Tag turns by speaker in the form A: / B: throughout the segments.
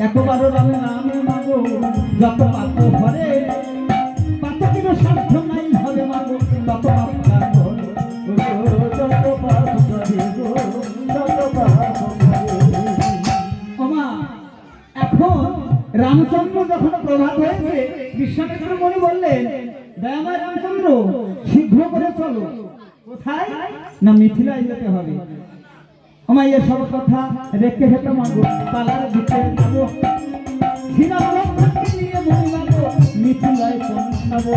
A: একবারও রামে নামে মাগো যত পাপ ভরে পাতকির সাধ্য নাই হবে মাগো তত পাপ করে যত পাপ করে তত পাপ করে। ওমা এখন রামচন্দ্র যখন প্রভাত হয়েছে বিশ্বামিত্র মুনি বললেন দয়াময় রামচন্দ্র শীঘ্র করে চলো। কোথায়? না মিথিলায় যেতে হবে। আমার এই সব কথা রেখে হেঁটে মাগো পালার ভিতরে যাবো নিয়ে মুনি মাগো মিথিলায় পৌঁছাবো।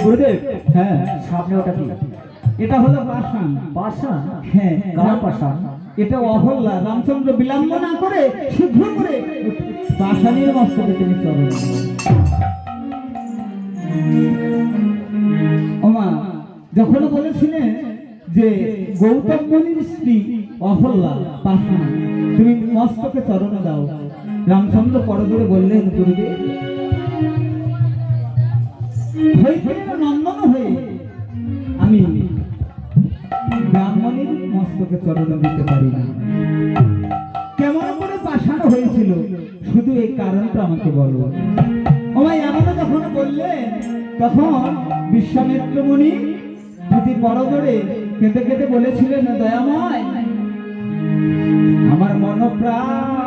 A: গুরুদেব হ্যাঁ সামনে ওটা কি? এটা হলো পাষাণ। পাষাণ? হ্যাঁ কার পাষাণ? এটা অহল্যা। রামচন্দ্র বিলম্ব না করে শীঘ্র করে পাষাণের মস্তকে তিনি চরণ। ওমা যখন বলেছিলেন যে গৌতম মুনির স্ত্রী অহল্যা পাষাণ তুমি মস্তকে চরণ দাও, রামচন্দ্র পরদূরে বললেন গুরুদেব নন্দন হয়ে আমি ব্রাহ্মণের মস্তকে চরণ দিতে পারি না। কেমন করে পাষাণ হয়েছিল শুধু এই কারণটা আমাকে বলো। আমায় এমন যখন বললেন তখন বিশ্বামিত্র মুনি দুটি পরজোড়ে কেঁদে কেঁদে বলেছিলেন দয়াময় আমার মনপ্রাণ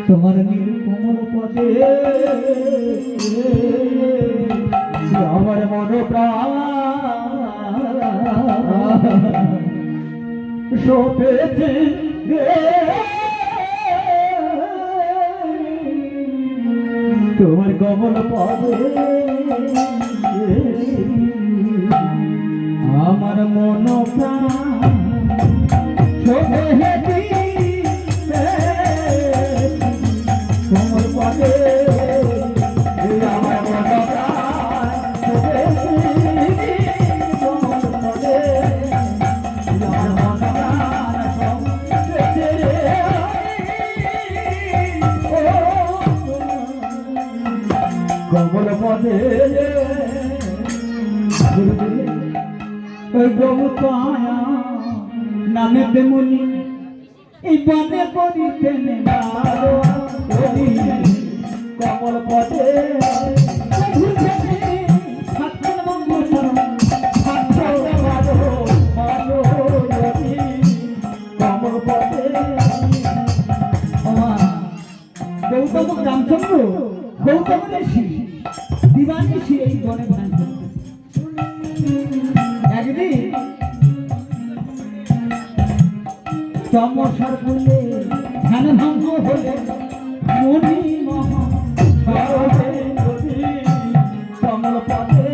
A: তোমার নীলকমল পদে আমার মনপ্রাণ শোভেছে তোমার কমল পদে আমার মনপ্রাণ শোভেছে তোমার পদে আমার মনপ্রাণ শোভেছে তোমার পদে আমার মনপ্রাণ শোভেছে কমল পদে গৌতয়া নামে তেমনি এই বনে করিতেন কমল পদে কমল পদে গৌতম রামচন্দ্র গৌতম ঋষি দিবানিশি এই বনে ভাঙছেন। একদিন চমৎকার করলে ধ্যান ভঙ্গ হলে মনি মহা কমল পদে কমল পদে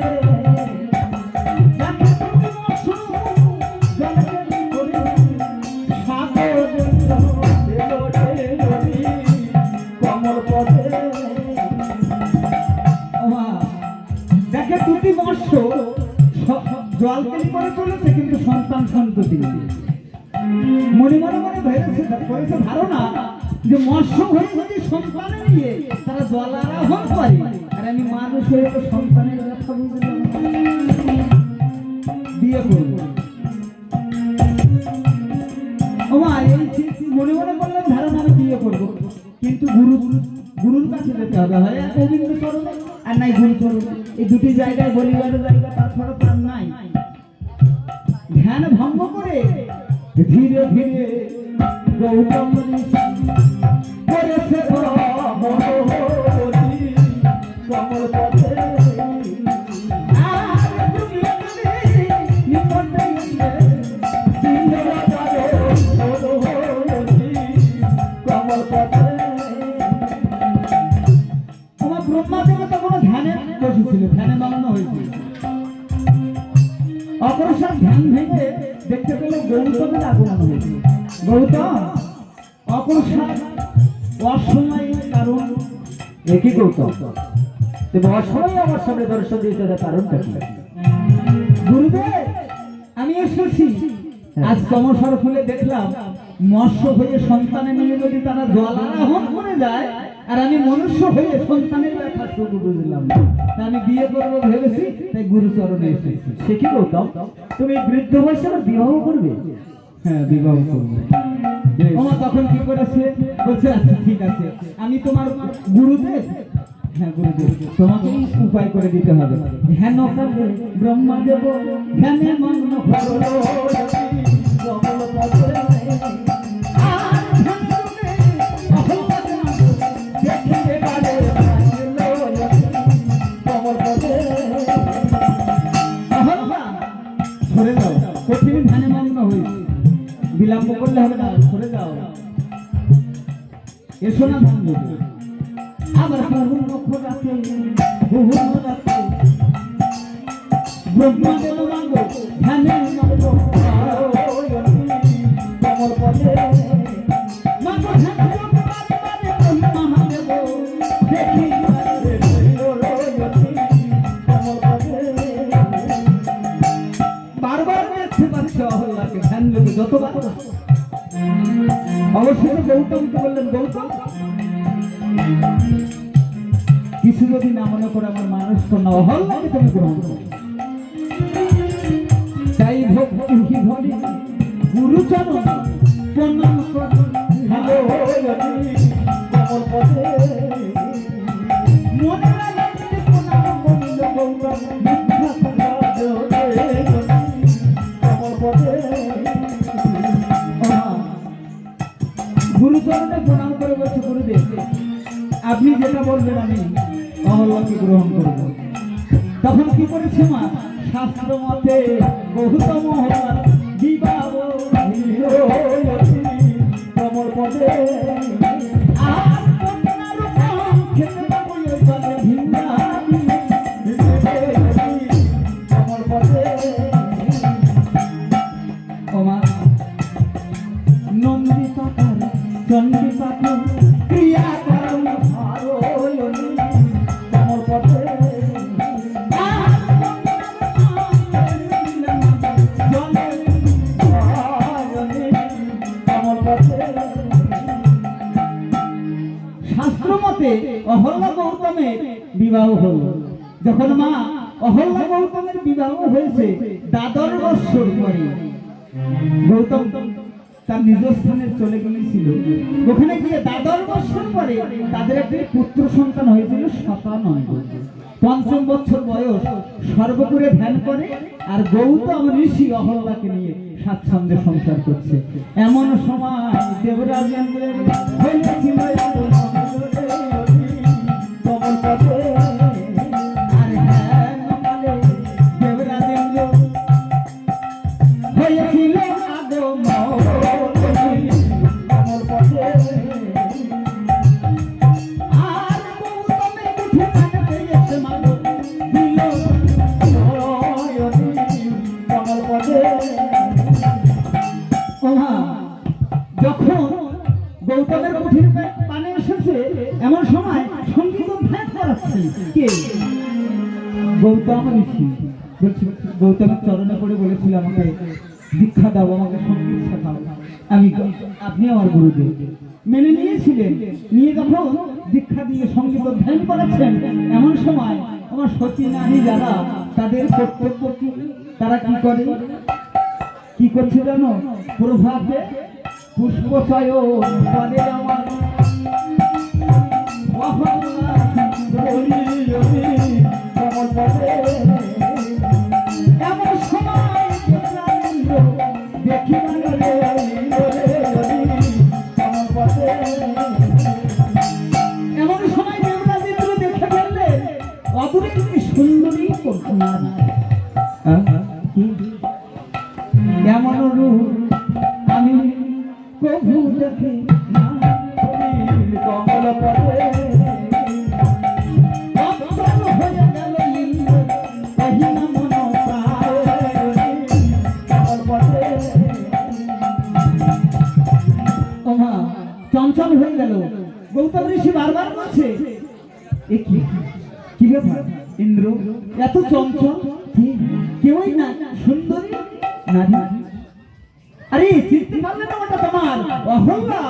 A: দেখে দুটি মৎস্য জল কেলি করে চলেছে কিন্তু সন্তান সন্ততি মনে মনে মনে করেছে ধারণা যে মৎস্য হয়ে যদি সন্তান নিয়ে তারা জল আরোহণ করে আর আমি মানুষ হয়ে তো সন্তানের কথা বলতে বিয়ে করব। আমার এই মনে মনে করলাম ধারণা আমি বিয়ে করব, কিন্তু গুরুর কাছে যেতে হবে, হয় গোবিন্দ চরণ আর নাই গুরু চরণ, এই দুটি জায়গায় বলিবারের জায়গা তাছাড়া প্রাণ নাই। ধ্যান ভঙ্গ করে ধীরে ধীরে গৌতম করেছে কমল পথে কমল তোমার ব্রহ্মাদেব তো কোনো ধ্যানে বসেছিল, ধ্যানে মগ্ন হয়েছিল। অপরসার ধ্যান ভেঙে দেখতে পেলে গৌতমের আগমন হয়েছিল। গৌতম অপরসার অসময় কারণ
B: একই গৌতম, তুমি অসময় আমার সামনে দর্শন দিতে কারণটা কি?
A: গুরুদেব আমি এসেছি আজ কমসর খুলে দেখলাম মৎস্য হয়ে সন্তানের নিয়ে যদি তারা জল আরোহণ করে যায় আর আমি মনুষ্য হয়ে সন্তানের ব্যাপার শুধু বুঝলাম না। তা আমি বিয়ে করবো ভেবেছি, তাই গুরুচরণে এসেছি।
B: সে কি গৌতম, তুমি বৃদ্ধ বয়সে আবার বিবাহ করবে?
A: হ্যাঁ বিবাহ করবো। ওমা তখন কি করেছে বলছে আচ্ছা ঠিক আছে আমি তোমার গুরুদেব। হ্যাঁ গুরুদেব তোমাকে উপায় করে দিতে হবে। ধ্যান করবে ব্রহ্মাদেব ধ্যানে মগ্ন হলো কমল পদে আর ধ্যান করবে অহংকার দেখতে পারে কমল পদে অহংকার সরে যাও, কঠিন ধ্যানে মগ্ন হয়েছে, বিলম্ব করলে হবে না, সরে যাও। এসো না ধ্যান করবে আবার রাতে ব্রহ্মাদেব মাঙ্গ ধ্যানে মগ্ন কমল পদে মাঙ্গ ধ্যান করতে পারে মহাদেব দেখি কমল পদে। বারবার দেখতে পাচ্ছ অহল্লাকে ধ্যান যোগে যতবার অবশ্যই গৌতমকে বললেন গৌতম কিছু যদি না মনে করে আমার মানুষ কন্যা অহল্লাকে তুমি গ্রহণ করো। তাই ভক্তি ধরি গুরুচরণ প্রণাম করি কমল পদে মনে রাখতে প্রণাম করিল গৌতম গুরুচরণে প্রণাম করে বলছে গুরুদেব আপনি যেটা বলবেন আমি অহল্লাকে গ্রহণ করব। তখন কি করেছে মা শাস্ত্র মতে গৌতম অহল্লার বিবাহ কমল পদে আর কন্যার প্রাণ খেতে যাবো এবারে ভিন্দাবি কমল পদে। ও মা নন্দিতা চন্ডী পাঠু ক্রিয়া করম হারোয়নি কমল পদে শাস্ত্র মতে অহল্লা গৌতমের বিবাহ হল। যখন মা অহল্লা গৌতমের বিবাহ হয়েছে দ্বাদশ বৎসর পরে গৌতম তার নিজ স্থানে চলে গিয়েছিল। ওখানে গিয়ে দ্বাদশ বৎসর পরে তাদের একটি পুত্র সন্তান হয়েছিল 97। পঞ্চম বছর বয়স সর্বপুরে ধ্যান করে আর গৌতম ঋষি অহল্লাকে নিয়ে স্বাচ্ছন্দ্যে সংসার করছে। এমন সময় দেবরাজেন্দ্রের হয়েছিল কমল পদে আর ধ্যান কালে দেবরাজেন্দ্র হয়েছিল যখন গৌতমের কুঠির পানে এসেছে এমন সময় সঙ্গীত অভ্যাস করাচ্ছে কে গৌতম ঋষি। গৌতমের চরণে পড়ে বলেছিল আমাকে দীক্ষা দাও, আমাকে সঙ্গীত শেখাও। আমি আপনি আমার গুরুদেব মেনে নিয়েছিলেন। নিয়ে যখন দীক্ষা দিয়ে সঙ্গীত অধ্যয়ন করাচ্ছেন এমন সময় আমার সতী নারী যারা তাদের কর্তব্য কি তারা কি করে কি করছে জানো? প্রভাতে পুষ্পচয় করে আমার কমল পদে এমন সময় দেখি কমল পদে এমন সময় দেবরাজেন্দ্র দেখে ফেললেন অদূরে একটি সুন্দরী কন্যা। এমন রূপ আমি কবু দেখি মা চঞ্চল হয়ে গেল। গৌতম ঋষি বারবার বলছে, এ কি কি ব্যাপার ইন্দ্র, এত চঞ্চল? কেউই না, সুন্দরী নারী। আরে চিনতে পারলে না, ওটা তোমার অহল্যা,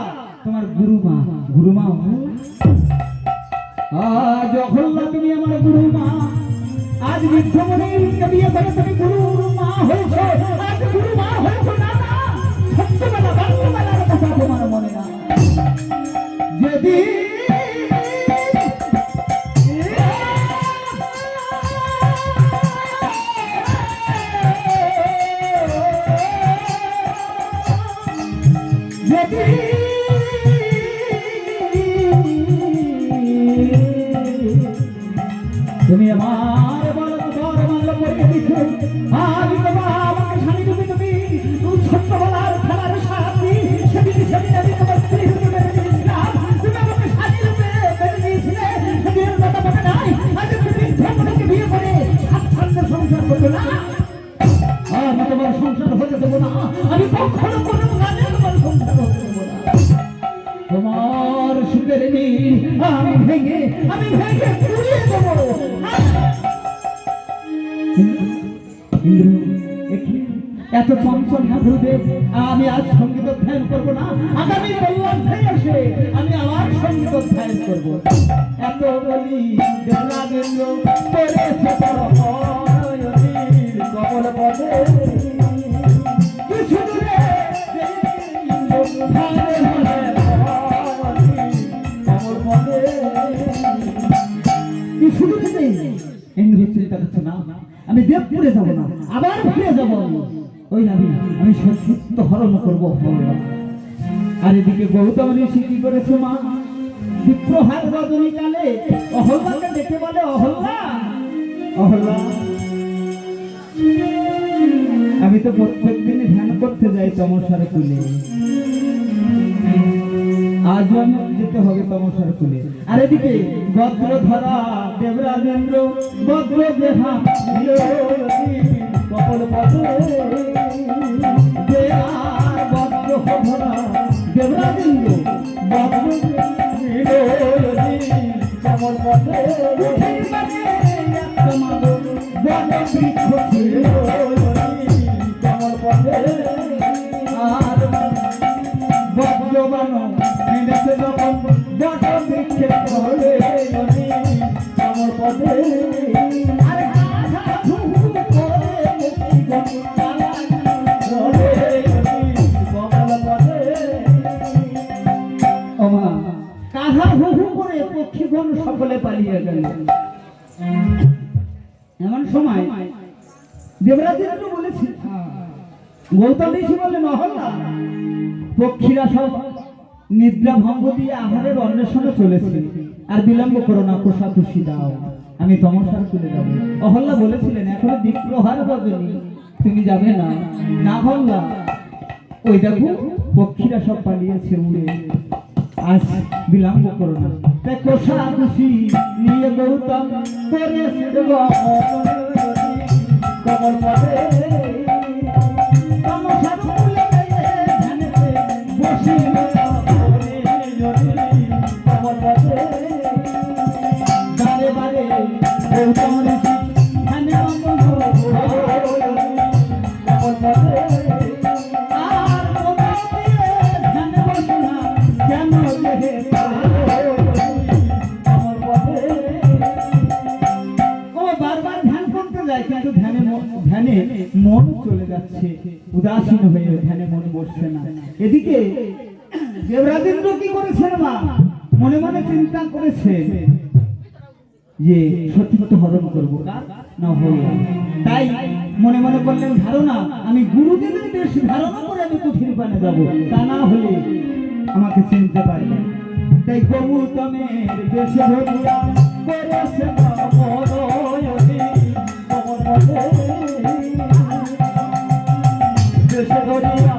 A: তোমার গুরুমা। গুরুমা আজ অহল্যা, তুমি আমার গুরুমা। আজ বৃদ্ধমণিকে বিয়ে করে তুমি গুরুমা হয়েছো। আজ গুরুমা হয়েছো না, না সত্যবেলা বাল্যবেলার কথা তোমার মনে না? যেদিন তুমি আমার বড় মানল করে দিছো, আমি তোমার আমাকে স্বামী রূপে তুমি ছোট্টবেলার খেলার সাথী, সেদিন সেদিন আমি তোমার স্ত্রী রূপে মেনে নিয়েছিলাম। তুমি আমাকে স্বামী রূপে মেনে নিয়েছিলে, সেদিনের কথা মনে নাই? আজ তুমি বৃদ্ধকে বিয়ে করে স্বাচ্ছন্দ্য সংসার করবে না? আমি তোমার সংসার হতে দেবো না, আমি কখনো কোনো গানে তোমার সংসার হতে দেবো না। তোমার সুখের নীল আমি ভেঙে পুড়িয়ে দেবো। এত চঞ্চল না গুরুদেব, আমি আজ সঙ্গীত অধ্যয়ন করবো না। আগামী কল্যাণ এসে আমি আবার সঙ্গীত অধ্যয়ন করবো। এত বলি দেবরাজেন্দ্র করেছে কমল পদে কিছু দূরে আমি দেবপুরে যাবো না, আবার ফিরে যাবো। ওই নাবি আমি সত্যিত্ব হরণ করবো। আর এদিকে গৌতম ঋষি কি করেছে মা? বিপ্রহার রজনী কালে অহল্যাকে দেখে বলে, অহল্যা অহল্যা, আমি তো প্রত্যেক দিনই ধ্যান করতে যাই তমসার কুলে, আজ আমি যেতে হবে তমসার কুলে। আর এদিকে বজ্র ধরা দেবরাজেন্দ্র বজ্র দেহা কপল পদে বজ্র ধরা দেবরাজেন্দ্র বজ্র কমল পদে কমল পদে আর বজ্রবান মেনেছে যখন বট বৃক্ষের ফলে আমার পদে আর কাহা হু হু করে পক্ষীগণ সকলে পালিয়ে গেল। এমন সময় দেবরাজেন্দ্র বলেছে, গৌতম ঋষি বললেন, অহল্যা, পক্ষীরা সব নিদ্রা ভঙ্গ দিয়ে আহারের অন্বেষণে চলেছে, আর বিলম্ব করো না, কোষাকুষি দাও, আমি তমসার কুলে যাবো। অহল্যা বলেছিলেন, এখনো বিপ্রহার রজনী, তুমি যাবে না? না অহল্যা, ওই দেখো পক্ষীরা সব পালিয়েছে উড়ে, আজ বিলম্ব করো না। তাই কোষাকুষি নিয়ে গৌতম করেছে কমল পদে তমসার কুলে ধ্যানেতে বসিল কমল পদে বারে বারে গৌতম ঋষি ধ্যানে মগ্ন কমল পদে আর কোথাও দিয়ে ধ্যানে বসে না কেন দেহে কমল পদে। ও বারবার ধ্যান করতে যায়, কিন্তু ধ্যানে মন চলে যাচ্ছে, উদাসীন হয়ে ধ্যানে মন বসছে না। এদিকে দেবরাজেন্দ্র কি করেছেন মা? মনে মনে চিন্তা করেছে যে সত্যিত্ব হরণ করবো না হল। তাই মনে মনে করলেন ধারণা, আমি গুরুদেবের বেশ ধারণা করে আমি কুঠির পানে যাবো, তা না হলে আমাকে চিনতে পারবে। তাই গৌতমের বেশে ধরিয়া করেছে বেশে ধরিয়া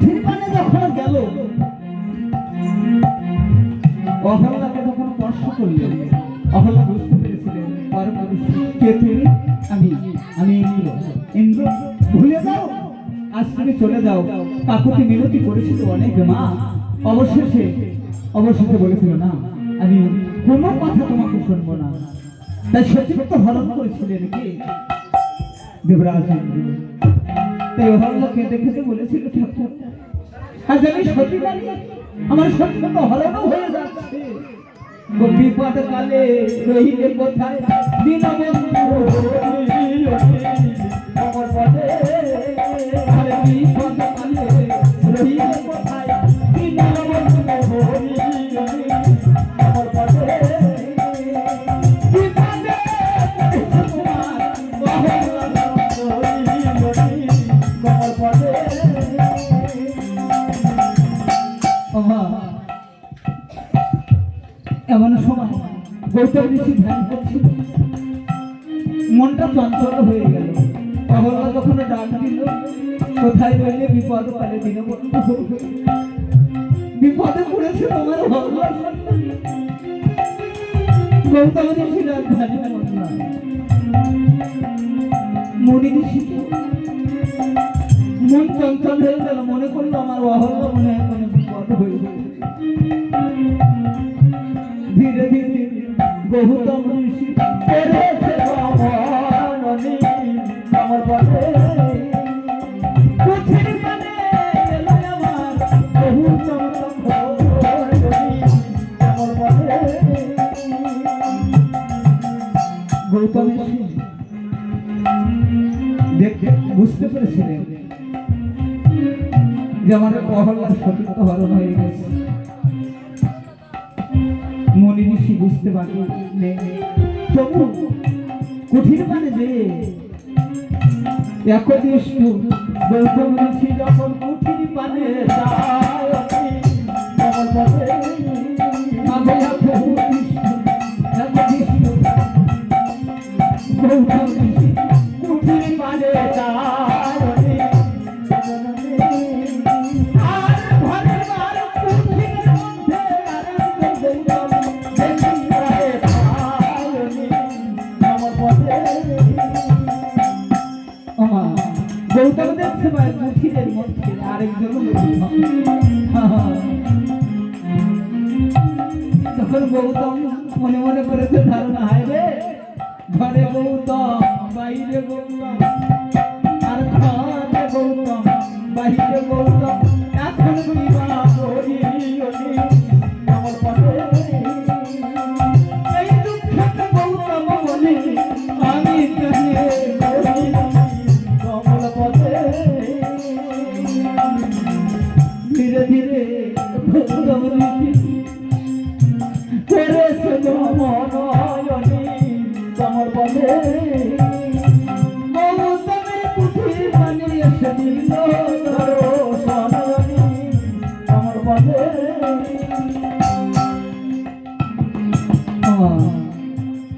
A: কুঠির পানে যখন গেল, অহল্যাকে যখন স্পর্শ করলেন, অহল্যা বুঝতে পেরেছিলেন কে তুমি? আমি ইন্দ্র। ভুলে যাও, আজ তুমি চলে যাও। কাকুতি মিনতি করেছিল অনেক মা, অবশেষে বলেছিল না, আমি কোনো কথা তোমাকে শুনবো না। তাই সতীত্ব হরণ করেছিলেন কে? দেবরাজ ইন্দ্র। তাই অহল্যা কেঁদে কেঁদে বলেছিল, ঠাকুর আজ আমি সতী নারী, আমার সতীত্ব হরণ হয়ে যাচ্ছে। বিপদ কালে রহিলে কোথায় দীনবন্ধু আমার পথে, আরে বিপদ কালে রহিলে কোথায় দীনবন্ধু আমার পথে। বিপদে তোমার আমার পথে। এমন সময় গৌতম ঋষি ধ্যান করছিল, মনটা চঞ্চল হয়ে গেল। অহল্যা যখন ডাক দিল, কোথায় রইলে বিপদ কালে দীনবন্ধু, বিপদে পড়েছে তোমার অহল্যা। গৌতম ঋষি ধ্যানে মুনি ঋষি মন চঞ্চল হয়ে গেল, মনে করলো আমার অহল্যা মনে হয় কোনো বিপদ হয়ে গেল। ধীরে ধীরে গৌতম ঋষি আমার পথে, কুঠির পানে এলো আমার গৌতম আমার পথে। গৌতম ঋষি দেখতে বুঝতে পেরেছিলেন যে আমার অহল্যার সতীত্ব হরণ হয়ে গেছে। মুনি ঋষি বুঝতে পারলেন, তবু কুঠির পানে যে একদৃষ্ট গৌতম ঋষি যখন কুঠির পানে যায়, আমার পথে গৌতম ঋষি কুঠির পানে যায়। গৌতম দেখতে পায় কুঠিরের মধ্যে আরেকজন, তখন গৌতম মনে মনে করেছে ধারণা, হায় রে ঘরে গৌতম বাইরে গৌতম, আর ঘরে গৌতম বাইরে গৌতম, এখন বিবাহ করি আমার পথে। এই দুঃখে গৌতম বলে আমি কেনে কমল পথে। ধীরে ধীরে গৌতম ঋষি করেছে মনয়নী কমল পথে। গৌতমের কুঠির পানে এসে দিল সনয়নী কমল পথে।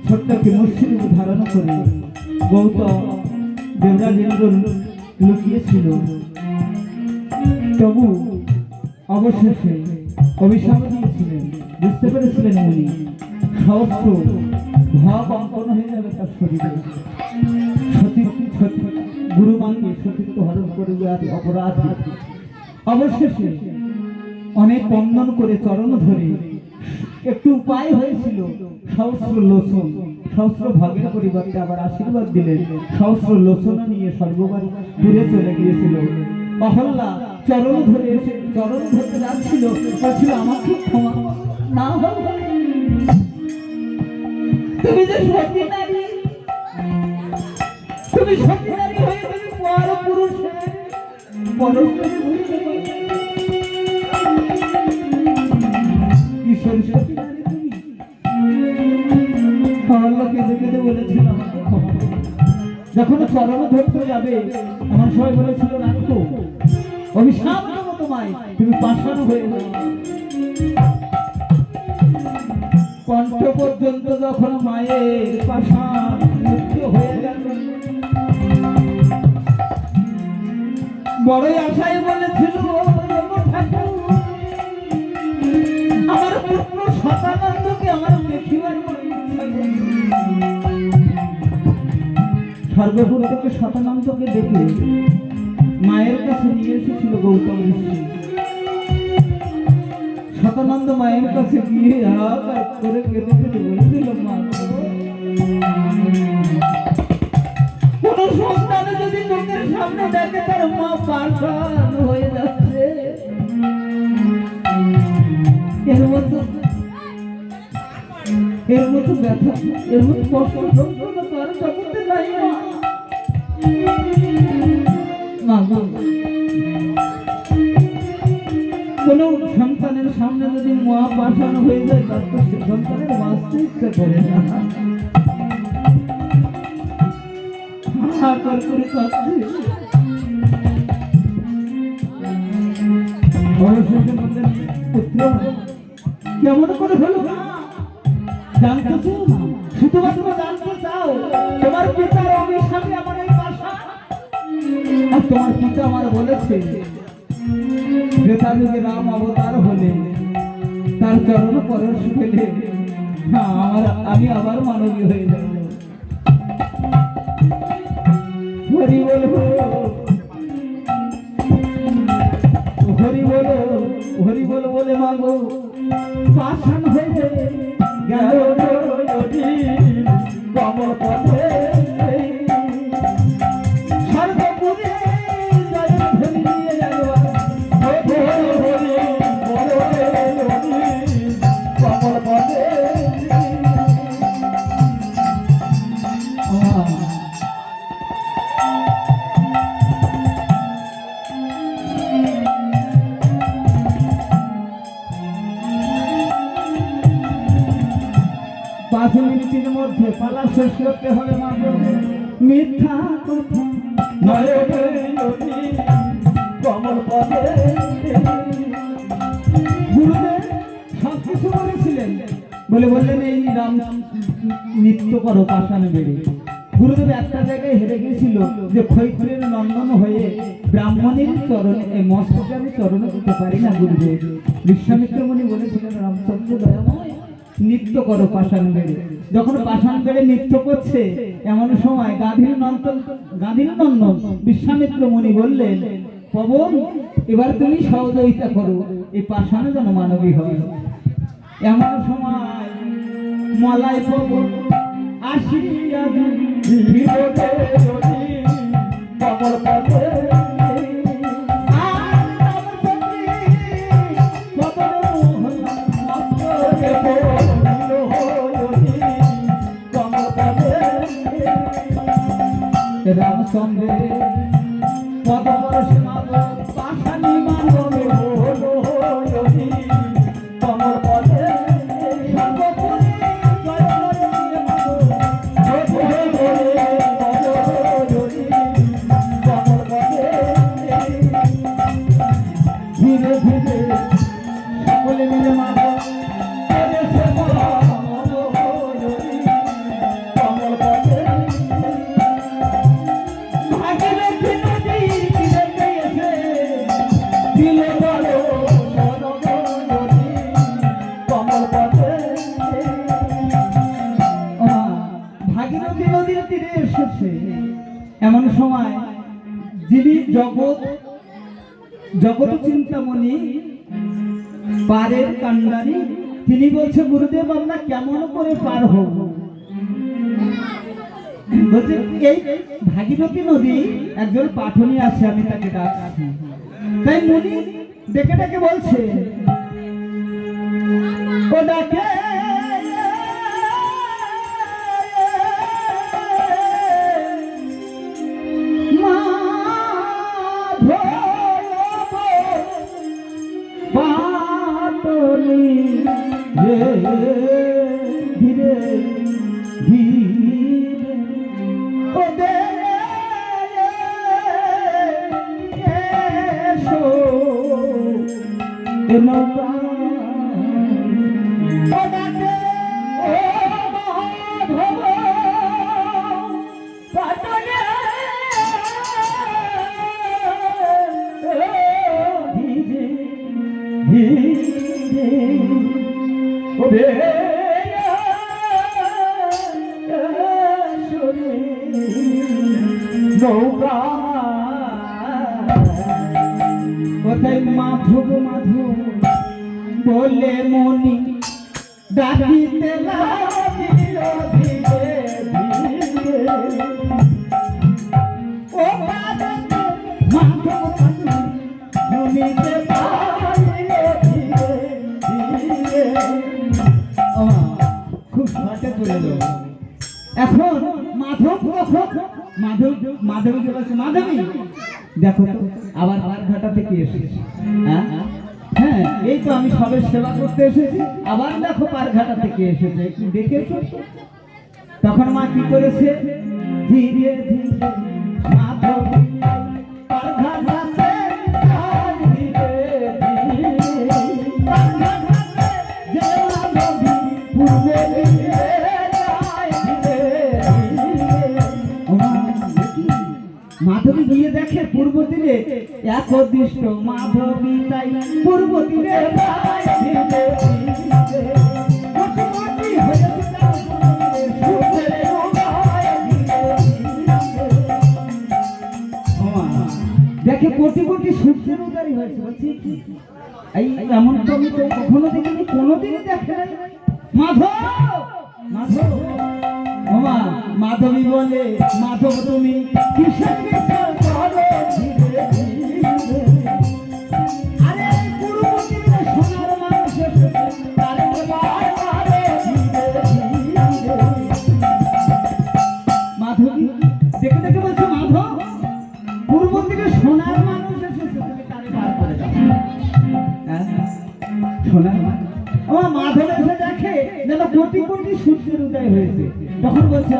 A: ছোট্ট একটি মুর্শিদ ধারণ করে গৌতম দেবরাজ ইন্দ্র লুকিয়েছিল, তবু অবশেষে অভিশাপ দিয়েছিলেন। বুঝতে পেরেছিলেন উনি সহস্র ভাব অঙ্কন হয়ে যাবে তার শরীরে, গুরুমানকে সতীত্ব হরণ করে অপরাধ। অবশেষে অনেক বন্ধন করে চরণ ধরে একটু উপায় হয়েছিল, সহস্র লোচন, সহস্র ভাগের পরিবর্তে আবার আশীর্বাদ দিলেন। সহস্র লোচন নিয়ে সর্ববার দূরে চলে গিয়েছিল। অহল্যা চরণ ধরে এসে চরণ ধরতে যাচ্ছিল, বলছিল আমাকে ক্ষমা না হবে, তুমি যে সতী নারী, তুমি সতী নারী হয়ে তুমি পর পুরুষের পরস্পরে ভুলতে ঈশ্বর সতী নারী তুমি। অহল্যা কেঁদে কেঁদে বলেছিল আমাকে ক্ষমা করো। যখন চরণ ধরতে যাবে আমার সবাই বলেছিল রাখো, অভিশাপ দেবো তোমায়, তুমি পাষাণ হয়ে যাবে। কণ্ঠ পর্যন্ত যখন মায়ের পাষাণ মুক্ত হয়ে গেল, বড়ই আশায় বলেছিল স্বর্গপুর থেকে শতানন্দকে ডেকে মায়ের কাছে নিয়ে এসেছিল গৌতম ঋষি। শতানন্দ মায়ের কাছে গিয়ে হাহাকার করে কেঁদে কেঁদে বলেছিল, মা, কোন সন্তান যদি চোখের সামনে দেখে তার মা পাষাণ হয়ে যাচ্ছে, এর মতো ব্যথা, এর মতো কষ্ট যন্ত্রণা তার জগতে নাই। মা, কোন সন্তানের সামনে যদি মা পাষাণ হয়ে যায় তার তো সে সন্তানের বাঁচতে ইচ্ছে করে না। হাহাকার করে কাঁদছে। অবশেষে বললেন, পুত্র কেমন করে হলো না জানতে চাও না? শুধুমাত্র জানতে চাও তোমার পিতার অভিশাপে আমার এই পাষাণ? আর তোমার পিতা আমার বলেছে ত্রেতা যুগে রাম অবতার হলে তার চরণ পরশ পেলে আমি আবার মানবী হয়ে যাব। হরি বল, হরি বল, হরি বল বলে মাগো পাষাণ হয়ে গেল কমল পথে সর্বপুরে জয় ধ্বনি দিয়ে গেল কমল পথে। পাঁচ মিনিটের মধ্যে পালা শেষ করতে হবে মাত্র। মিথ্যা কথা নয় কমল পথে। গুরুদেব সব কিছু বলেছিলেন, বললেন এই রাম নৃত্য করো পাষাণে বেড়ে। গুরুদেব একটা জায়গায় হেরে গেছিল যে ক্ষয়ক্ষরের নন্দন হয়ে ব্রাহ্মণের চরণে এই মস্তকে আমি চরণে দিতে পারি না। গুরুদেব বিশ্বামিত্র মুনি বলেছিলেন রামচন্দ্র দয়াময় নৃত্য করো পাষাণ বেড়ে। যখন পাষাণ বেড়ে নৃত্য করছে এমন সময় গাধীর নন্দন বিশ্বামিত্র মুনি বললেন, পবন এবার তুমি সহযোগিতা করো, এই পাষাণে যেন মানবী হয়। এমন সময় মলাই পবন আসিয়া কমল পথে রামচন্দ্রে পদপরশ পাষাণী মানব কমল পথে ধীরে ধীরে সকলে মিলে মানব ভাগীরথী নদীর তীরে এসেছে। এমন সময় যিনি জগৎ চিন্তামণি পারের কান্ডারি, তিনি বলছে, গুরুদেব আমরা কেমন করে পার হব? বলছে এই ভাগীরথী নদী একজন পাঠনী আছে, আমি তাকে ডাকছি। তাই মুনি ডেকে ডেকে বলছে, ও ডাকে ধীরে ধীরে ও দে এসো এ নৌকা ও ডাকে ও মহাধব পাটনে ধীরে ধীরে ওরে মাধব বলে মনি ডাকিতে লাগিল ধীরে ধীরে। ও মাধব মাধব শুনিতে পাইলে ধীরে ধীরে। ও মা, খুব শর্টে করে দেবো। এখন মাধব মাধবীকে বলছে, মাধবী দেখো তো আবার ঘাটাতে কি এসেছে। হ্যাঁ হ্যাঁ, এই তো আমি সবে সেবা করতে এসেছি, আবার দেখো পার ঘাটা থেকে এসেছে, একটু দেখেছো? তখন মা কি করেছে, ধীরে ধীরে মাধবী পার ঘাটাতে যায় ধীরে ধীরে। পার ঘাটাতে যে মাধবী পূর্বে দিকে যায় ধীরে ধীরে। ও মা, দেখি মাধবী গিয়ে দেখে পূর্ব তীরে এক অদৃষ্ট মাধবী তাই পূর্ব তীরে যায় ধীরে ধীরে। কোটি কোটি হয়েছে তার সুখের উদয় ধীরে ধীরে। ও মা, দেখে কোটি কোটি সূর্যের উদয় হয়েছে। বলছি কি, এই এমন তো আমি তো কখনো দেখিনি, কোনোদিনই দেখে নাই। মাধব মাধব। ও মা, মাধবী বলে, মাধব তুমি কিসের বিচার করো ধীরে ধীরে। আরে পূর্ব তীরে সোনার মানুষ এসেছে, তারে মার মারে ধীরে ধীরে। মাধবী দেখে দেখে বলছে, মাধব পূর্ব তীরে সোনার মানুষ এসেছে, তুমি তারে মার করে দাও। হ্যাঁ, সোনার মানুষ। আমার মাধব এসে দেখে যেন কোটি কোটি সূর্যের উদয় হয়েছে। তখন বলছে,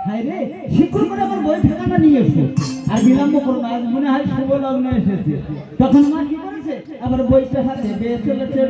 A: হায় রে, শিক্ষক করে আমার বই ঠিকানা নিয়ে এসো, আর বিলম্ব করো না, আজ মনে হয় শুভ লগ্ন এসেছে। তখন মা কি করেছে, আবার বইটা হাতে বেয়ে চলেছে।